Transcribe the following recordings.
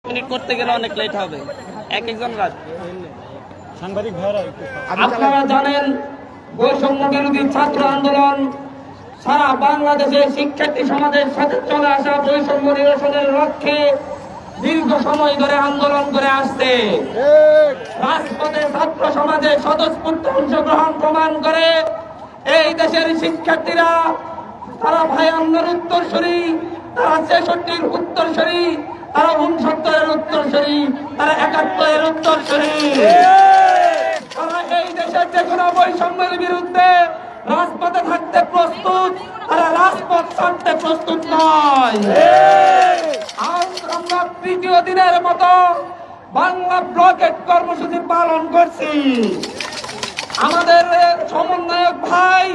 Minute করতে গেলে অনেক লেট হবে। একজন রাত সাংবাদিক ভাইরা আপনারা জানেন বৈষম্য বিরোধী ছাত্র আন্দোলন সারা বাংলাদেশে শিক্ষার্থী সমাজের সাথে চলে আসা বৈষম্য নিরসনের লক্ষ্যে দীর্ঘ সময় ধরে আন্দোলন করে আসছে। রাজপথে ছাত্র সমাজের স্বতঃস্ফূর্ত অংশগ্রহণ প্রমাণ করে এই দেশের শিক্ষার্থীরা তারা ভায়ান্নর উত্তরসূরি, তারা ৬৬-র উত্তরসূরি, তারা ৬৯-এর উত্তরসূরি, তারা ৭১-এর উত্তরসূরি। তারা এই দেশের যে কোনো বৈষম্যের বিরুদ্ধে রাজপথে থাকতে প্রস্তুত, তারা রাজপথ ছাড়তে প্রস্তুত নয়। আজ আমরা তৃতীয় দিনের মতো বাংলা ব্লকেট কর্মসূচি পালন করছি। আমাদের সমন্বয়ক ভাই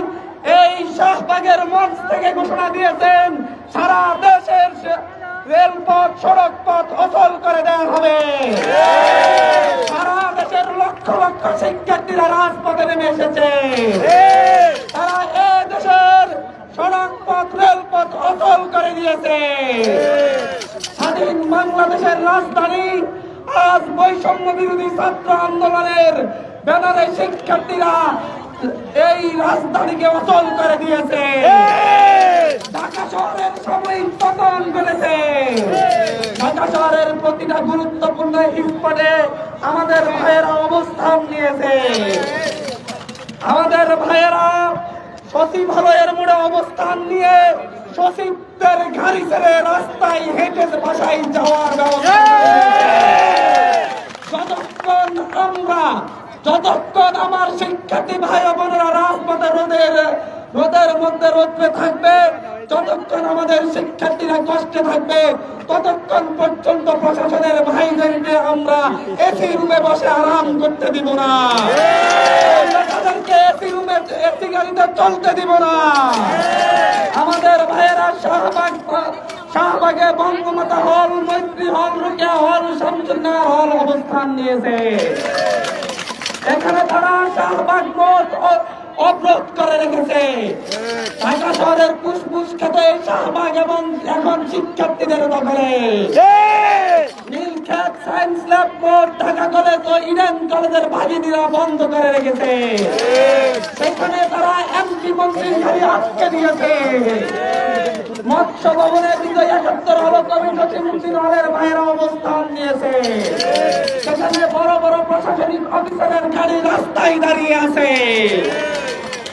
এই শাহবাগের মঞ্চ থেকে ঘোষণা দিয়েছেন সারা দেশের রেলপথ সড়ক পথ অচল করে দেওয়া হবে। সারা দেশের লক্ষ লক্ষ শিক্ষার্থীরা রাজপথে নেমে এসেছে। তারা এ দেশের সড়ক পথ রেলপথ অচল করে দিয়েছে। স্বাধীন বাংলাদেশের রাজধানী আজ বৈষম্য বিরোধী ছাত্র আন্দোলনের ব্যানারে শিক্ষার্থীরা এই রাজধানীকে অচল করে দিয়েছে। ঢাকা শহরের সাময়িক পতন ঘটেছে। ঢাকা শহরের প্রতিটা গুরুত্বপূর্ণ স্পটে আমাদের ভাইয়েরা অবস্থান নিয়েছে। আমাদের ভাইয়েরা সচিবালয়ের মোড়ে অবস্থান নিয়ে সচিবদের গাড়ি ছেড়ে রাস্তায় হেঁটে বাসায় যাওয়ার ব্যবস্থা। যতক্ষণ আমার শিক্ষার্থী ভাই বোনেরা রাজপথে রোদের মধ্যে রোদে থাকবে, যতক্ষণ আমাদের শিক্ষার্থীরা কষ্টে থাকবে, ততক্ষণ পর্যন্ত প্রশাসনের ভাইদেরকে আমরা এসি রুমে বসে আরাম করতে দিব না। তাদেরকে এসি রুমে এসি গাড়িতে চলতে দিব না। আমাদের ভাইয়েরা শাহবাগে বঙ্গমাতা হল, মৈত্রী হল, রুকিয়া হল, শামসুন্নাহর হল অবস্থান নিয়েছে। এখানে তারা শাহবাগ মোড় অবরোধ করে রেখেছে। ঢাকা শহরের ফুসফুস খেতে শাহবাগ এবং এখন শিক্ষার্থীদের দখলে। নীলক্ষেত সায়েন্স ল্যাব মোড়, ঢাকা কলেজ ও ইডেন কলেজের ভাগিনীরা বন্ধ করে রেখেছে। সেখানে তারা এমপি মন্ত্রীর গাড়ি আটকে দিয়েছে। মৎস্য ভবনে বিজয় ৭১ হল কমিটি মুক্তির হলের বাইরে অবস্থান নিয়েছে। সেখানে বড় বড় প্রশাসনিক অফিসারের গাড়ি রাস্তায় দাঁড়িয়ে আছে।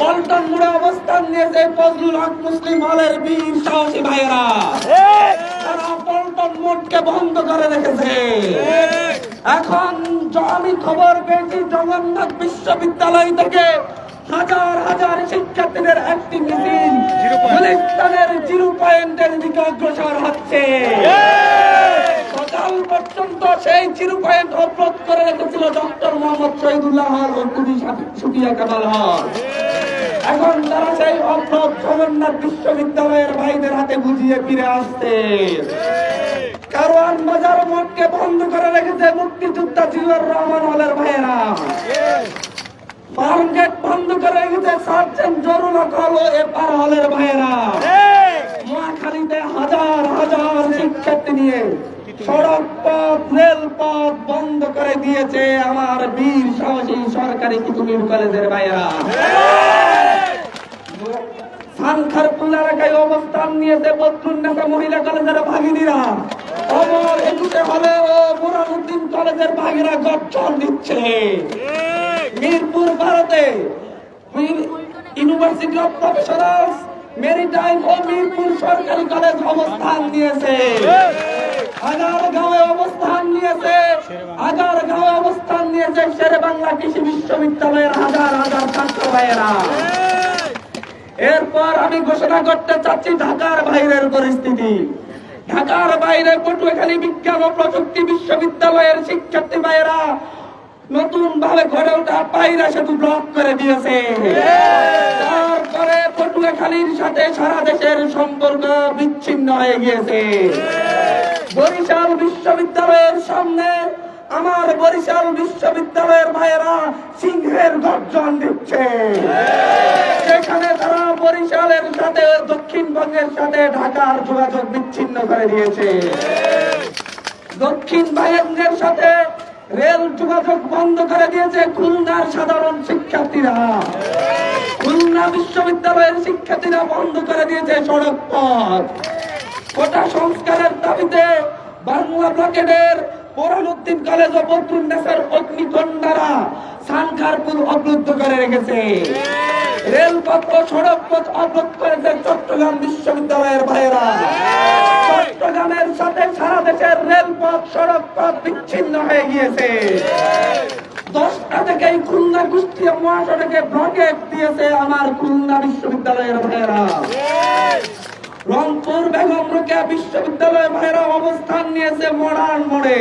পল্টন মোড়ে অবস্থান নিয়েছে ফজলুল হক মুসলিম হলের বীর সাহসী ভাইয়েরা। তারা পল্টন মোড়কে বন্ধ করে রেখেছে। এখন আমি খবর পেয়েছি জগন্নাথ বিশ্ববিদ্যালয় থেকে হাজার হাজার শিক্ষার্থীদের একটি মিছিল গুলিস্তানের 0 পয়েন্টের দিকে অগ্রসর হচ্ছে। সকাল পর্যন্ত সেই 0 পয়েন্ট অবরোধ করে রেখেছিল ডক্টর মোহাম্মদ শহীদুল্লাহ হল ও সুফিয়া কামাল হল। এখন তারা সেই অবরোধ জগন্নাথ বিশ্ববিদ্যালয়ের ভাইদের হাতে বুঝিয়ে ফিরে আসছে। কারওয়ান বাজার মোড়কে বন্ধ করে রেখেছে মুক্তিযোদ্ধা জিয়াউর রহমান হলের ভাইয়েরা। ফার্মগেট বন্ধ করে রেখেছে সার্জেন্ট জরুল হল এপার হলের ভাইয়েরা। মহাখালীতে হাজার হাজার শিক্ষার্থী নিয়ে সড়ক পথ রেলপথ বন্ধ করে দিয়েছে আমার বীর সাহসী সরকারি কুতুবুল কলেজের ভাইয়েরা। সানখারপুল এলাকায় অবস্থান নিয়েছে বদরুন্নেসা মহিলা কলেজের ভাগিনীরা। অমর একুশে হলে ও বুরহানুদ্দিন কলেজের ভাগিরা গর্জন দিচ্ছে। মিরপুর ভারতে ইউনিভার্সিটি অফ প্রফেশনালস মেরিটাইম ও মিরপুর সরকারি কলেজ অবস্থান নিয়েছে। আগারগাঁওয়ে অবস্থান নিয়েছে শেরে বাংলা কৃষি বিশ্ববিদ্যালয়ের হাজার হাজার ছাত্র ভাইয়েরা। এরপর আমি ঘোষণা করতে চাচ্ছি ঢাকার বাইরের পরিস্থিতি। ঢাকার বাইরে পটুয়াখালী বিজ্ঞান ও প্রযুক্তি বিশ্ববিদ্যালয়ের শিক্ষার্থী ভাইয়েরা নতুন ভাবে গড়ে ওঠা পায়রা সেতু ব্লক করে দিয়েছে। তারপরে পটুয়াখালীর সাথে সারা দেশের সম্পর্ক বিচ্ছিন্ন হয়ে গিয়েছে। বরিশাল বিশ্ববিদ্যালয়ের সামনে আমার বরিশাল বিশ্ববিদ্যালয়ের ভাইয়েরা সিংহের গর্জন দিচ্ছে। সেখানে তারা বরিশালের সাথে দক্ষিণবঙ্গের সাথে ঢাকার যোগাযোগ বিচ্ছিন্ন করে দিয়েছে। দক্ষিণ বাহিনীর সাথে রেল যোগাযোগ বন্ধ করে দিয়েছে খুলনার সাধারণ শিক্ষার্থীরা। খুলনা বিশ্ববিদ্যালয়ের শিক্ষার্থীরা বন্ধ করে দিয়েছে সড়ক পথ। কোটা সংস্কারের দাবিতে বাংলা ব্লকেটের পরানুদ্দিন কলেজ ও বদরুন্নেসার অগ্নিকন্যারা সানখারপুল অবরুদ্ধ করে রেখেছে। রেলপথ ও সড়ক পথ অবরোধ করেছে চট্টগ্রাম বিশ্ববিদ্যালয়ের ভাইয়েরা। চট্টগ্রামের সাথে সারা দেশের রেলপথ সড়ক পথ বিচ্ছিন্ন হয়ে গিয়েছে। 10টা থেকেই খুলনা কুষ্টিয়া মহাসড়কে ব্লকেট দিয়েছে আমার খুলনা বিশ্ববিদ্যালয়ের ভাইয়েরা। রংপুর বেগম রোকেয়া বিশ্ববিদ্যালয়ের ভাইয়েরা অবস্থান নিয়েছে মডার্ন মোড়ে।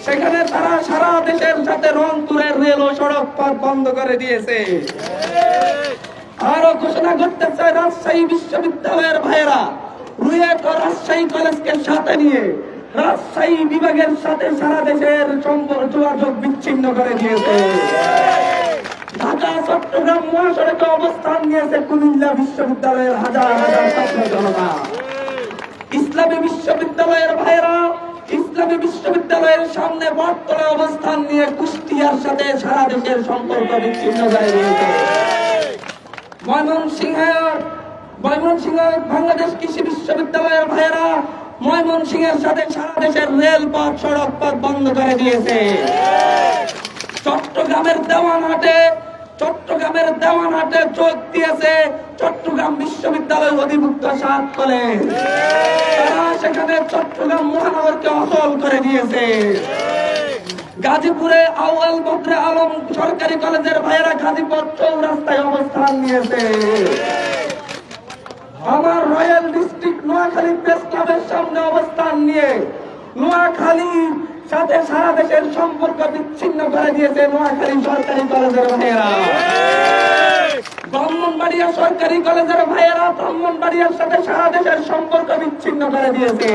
সেখানে তারা সারা দেশের সাথে রংপুরের রেল ও সড়ক পথ বন্ধ করে দিয়েছে। আরো ঘোষণা করতে চায় রাজশাহী বিশ্ববিদ্যালয়ের ভাইয়েরা রুয়েট ও রাজশাহী কলেজকে সাথে নিয়ে রাজশাহী বিভাগের সাথে সারা দেশের যোগাযোগ বিচ্ছিন্ন করে দিয়েছে। ঢাকা চট্টগ্রাম মহাসড়কে অবস্থান নিয়েছে কুমিল্লা বিশ্ববিদ্যালয়ের হাজার হাজার ছাত্র জনতা। ইসলামী বিশ্ববিদ্যালয়ের ভাইয়েরা ইসলামী বিশ্ববিদ্যালয়ের সামনে বটতলায় অবস্থান নিয়ে কুষ্টিয়ার সাথে সারা দেশের সম্পর্ক বিচ্ছিন্ন করে দিয়েছে। ময়মনসিংহ বাংলাদেশ কৃষি বিশ্ববিদ্যালয়ের ভাইয়েরা ময়মনসিংহের সাথে সারা দেশের রেলপথ সড়ক পথ বন্ধ করে দিয়েছে। চট্টগ্রামের দেওয়ানহাটে যোগ দিয়েছে চট্টগ্রাম বিশ্ববিদ্যালয় অধিভুক্ত 7 কলেজ। তারা সেখানে চট্টগ্রাম মহানগরকে অচল করে দিয়েছে। গাজীপুরে আউয়াল বদরে আলম সরকারি কলেজের ভাইয়েরা গাজীপুর চৌরাস্তায় অবস্থান নিয়েছে। আমার রয়্যাল ডিস্ট্রিক্ট নোয়াখালী প্রেস ক্লাবের সামনে অবস্থান নিয়ে নোয়াখালীর সাথে সারা দেশের সম্পর্ক বিচ্ছিন্ন করে দিয়েছে নোয়াখালী সরকারি কলেজের ভাইয়েরা। ব্রাহ্মণবাড়িয়া সরকারি কলেজের ভাইয়েরা ব্রাহ্মণবাড়িয়ার সাথে সারা দেশের সম্পর্ক বিচ্ছিন্ন করে দিয়েছে।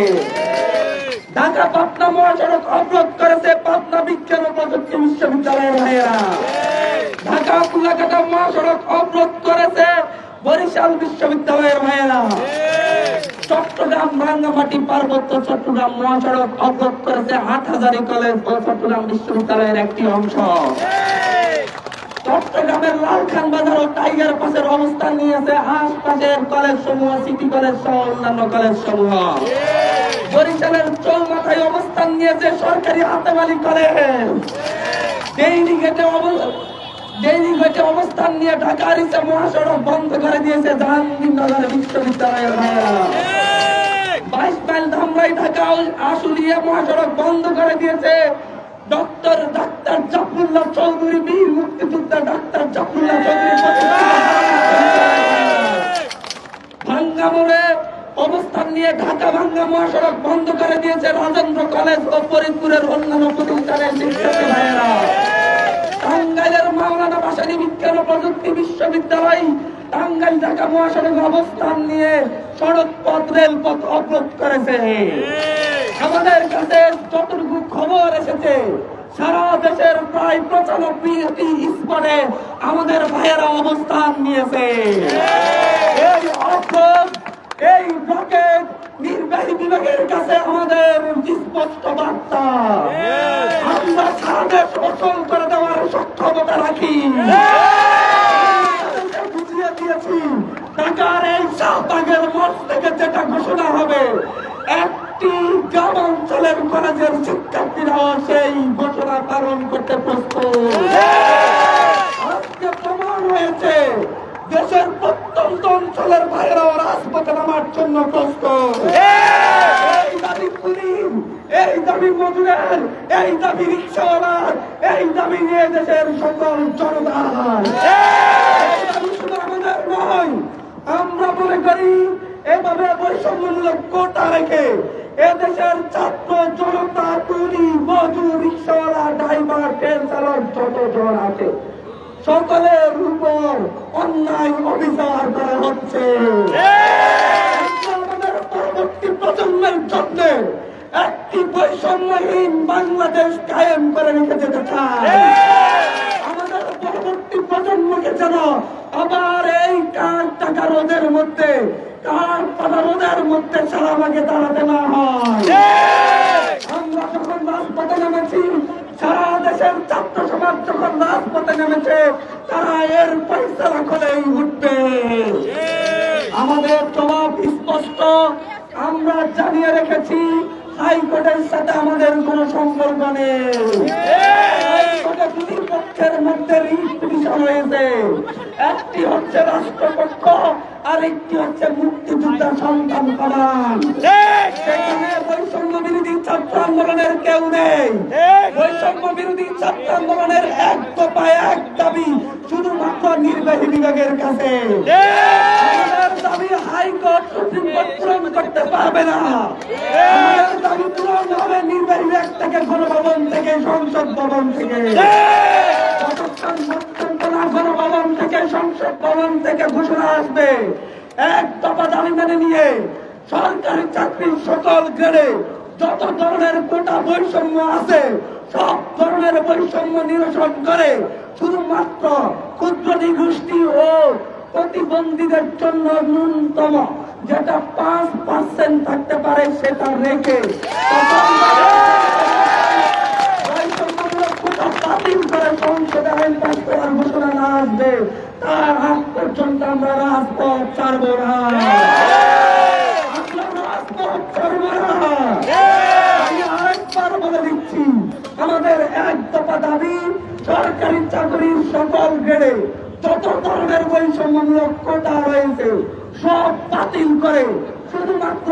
ঢাকা পাটনা মহাসড়ক অবরোধ করেছে পাটনা বিজ্ঞান ও প্রযুক্তি বিশ্ববিদ্যালয়ের ভাইয়েরা। ঢাকা কুলাকাটা মহাসড়ক অবরোধ করেছে বরিশাল বিশ্ববিদ্যালয়ের ভাইয়েরা। চট্টগ্রাম রাঙ্গামাটি পার্বত্য চট্টগ্রাম মহাসড়ক অবরোধ করেছে হাটহাজারী কলেজ ও চট্টগ্রাম বিশ্ববিদ্যালয়ের একটি অংশ। চট্টগ্রামের লালখান বাজার ও টাইগার পাসের অবস্থান নিয়েছে আশপাশের কলেজ সমূহ, সিটি কলেজ সহ অন্যান্য কলেজ সমূহ। বরিশালের চৌমাথায় অবস্থান নিয়েছে সরকারি হাতেমালি কলেজ। ডেইলি গেটে অবস্থান নিয়ে ঢাকা রিচা মহাসড়ক বন্ধ করে দিয়েছে জাহাঙ্গীরনগর বিশ্ববিদ্যালয়ের ভাইয়েরা। 22 মাইল ধামরাই ঢাকা আশুলিয়া মহাসড়ক বন্ধ করে দিয়েছে ডাক্তার জাফরুল্লাহ চৌধুরী, বীর মুক্তিযোদ্ধা ডাক্তার জাফরুল্লাহ চৌধুরী। ভাঙ্গামোড়ে অবস্থান নিয়ে ঢাকা ভাঙ্গা মহাসড়ক বন্ধ করে দিয়েছে রাজেন্দ্র কলেজ ও ফরিদপুরের অন্যান্য প্রতিষ্ঠানের শিক্ষার্থী ভাইয়েরা। টাঙ্গাইলের মাওলানা ভাসানী বিজ্ঞান ও প্রযুক্তি বিশ্ববিদ্যালয় টাঙ্গাইল ঢাকা মহাসড়ক অবস্থান নিয়ে সড়ক পথ রেলপথ অবরোধ করেছে। আমাদের কাছে যতটুকু খবর এসেছে সারা দেশের প্রায় 95টি স্পটে আমাদের ভাইয়েরা অবস্থান নিয়েছে। এই অবরোধ, এই ব্লকেট নির্বাহী বিভাগের কাছে আমাদের স্পষ্ট বার্তা, আমরা সারা দেশ অচল করে দেওয়ার সক্ষমতা রাখি। বুঝিয়ে দিয়েছি ঢাকার এই শাহবাগের মঞ্চ থেকে যেটা ঘোষণা হবে, একটি গ্রামাঞ্চলের কলেজের শিক্ষার্থীরা সেই ঘোষণা পালন করতে প্রস্তুত। আজকে প্রমাণ হয়েছে দেশের প্রত্যন্ত অঞ্চলের ভাইয়েরাও রাজপথে নামার জন্য প্রস্তুত। এই দাবি পুলিশ, এই দাবি মজুরের, এই দাবি রিক্সাওয়ালার, এই দাবি নিয়ে দেশের সকল জনতার। এই দাবি শুধু আমাদের নয়, আমরা মনে করি এভাবে বৈষম্যমূলক কোটা রেখে এদেশের ছাত্র জনতা, কুলি, মজুর, রিক্সাওয়ালা, ড্রাইভার, ট্রেন চালক যতজন আছে সকলের উপর অন্যায় অবিচার করা হচ্ছে। আমাদের পরবর্তী প্রজন্মের জন্য একটি বৈষম্যহীন বাংলাদেশ কায়েম করে রেখে যেতে চায়। আমাদের পরবর্তী প্রজন্মকে যেন আবার এই কার টাকা রোদের মধ্যে, কার পাতা রোদের মধ্যে শাহবাগে দাঁড়াতে না হয়। আমরা যখন রাজপথে নেমেছি, সারা দেশের ছাত্র সমাজ যখন রাজপথে নেমেছে, তারা এর ফয়সালা করেই উঠবে। আমাদের জবাব স্পষ্ট, আমরা জানিয়ে রেখেছি হাইকোর্টের সাথে আমাদের কোনো সম্পর্ক নেই। হাইকোর্টে দুই পক্ষের মধ্যে রিট পিটিশন হয়েছে, একটি হচ্ছে রাষ্ট্রপক্ষ আর একটি হচ্ছে মুক্তিযোদ্ধা সন্তান কমান। সেখানে বৈষম্য বিরোধী ছাত্র আন্দোলনের কেউ নেই। বৈষম্য বিরোধী ছাত্র আন্দোলনের এক দফা এক দাবি শুধুমাত্র নির্বাহী বিভাগের কাছে। আমাদের দাবি হাইকোর্ট সুপ্রিম কোর্ট পূরণ করতে পারবে না। আমাদের দাবি পূরণ হবে নির্বাহী বিভাগ থেকে, গণভবন থেকে, সংসদ ভবন থেকে। যতক্ষণ পর্যন্ত না গণভবন থেকে, সংসদ ভবন থেকে ঘোষণা আসবে এক দফা দাবি মেনে নিয়ে সরকারি চাকরির সকল গ্রেডে যত ধরনের কোটা বৈষম্য আছে সব ধরনের বৈষম্য নিরসন করে শুধুমাত্র ক্ষুদ্র গোষ্ঠী ও প্রতিবন্ধীদের জন্য ন্যূনতম যেটা 5% থাকতে পারে সেটা রেখে বৈষম্যমূলক কোটা বাতিল করে সংসদে আইন পাস করার ঘোষণা না আসবে তার আগ পর্যন্ত আমরা রাজপথ ছাড়ব না। আমি আরেকবার বলে দিচ্ছি, আমাদের এক দফা দাবি সরকারি চাকরির সকল গ্রেডে যত ধরনের বৈষম্যমূলক কোটা রয়েছে সব বাতিল করে শুধুমাত্র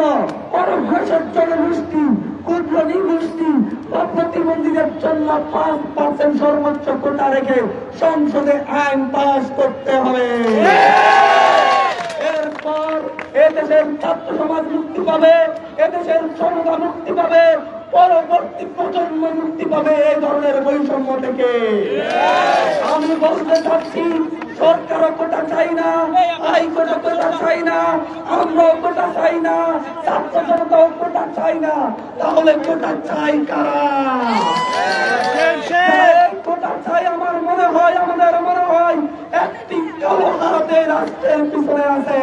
অনগ্রসর জনগোষ্ঠী, ক্ষুদ্র নৃগোষ্ঠী ও প্রতিবন্ধীদের জন্য 5% সর্বোচ্চ কোটা রেখে সংসদে আইন পাস করতে হবে। এরপর এদেশের ছাত্র সমাজ মুক্তি পাবে, এদেশের জনতা মুক্তি পাবে, পরবর্তী প্রজন্ম মুক্তি পাবে এই ধরনের বৈষম্য থেকে। আমি বলতে চাচ্ছি সরকারও কোটা চাই না, হাইকোর্টও কোটা চাই না, আমরাও কোটা চাই না, ছাত্র জনতাও কোটা চাই না। তাহলে কোটা চাই কারা? কোটা চাই আমার মনে হয়, আমাদের মনে হয় একটি কালো হাতে রাষ্ট্রের পিছনে আছে।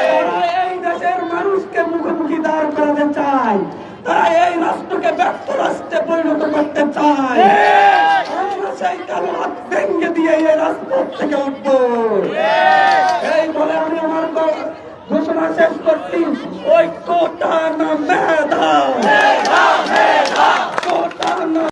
তারা এই দেশের মানুষকে মুখোমুখি দাঁড় করাতে চায়, তারা এই রাষ্ট্রকে ব্যর্থ রাষ্ট্রে পরিণত করতে চায়। আমরা সেই কালো হাত ভেঙে দিয়ে এই রাজপথ থেকে উঠবো।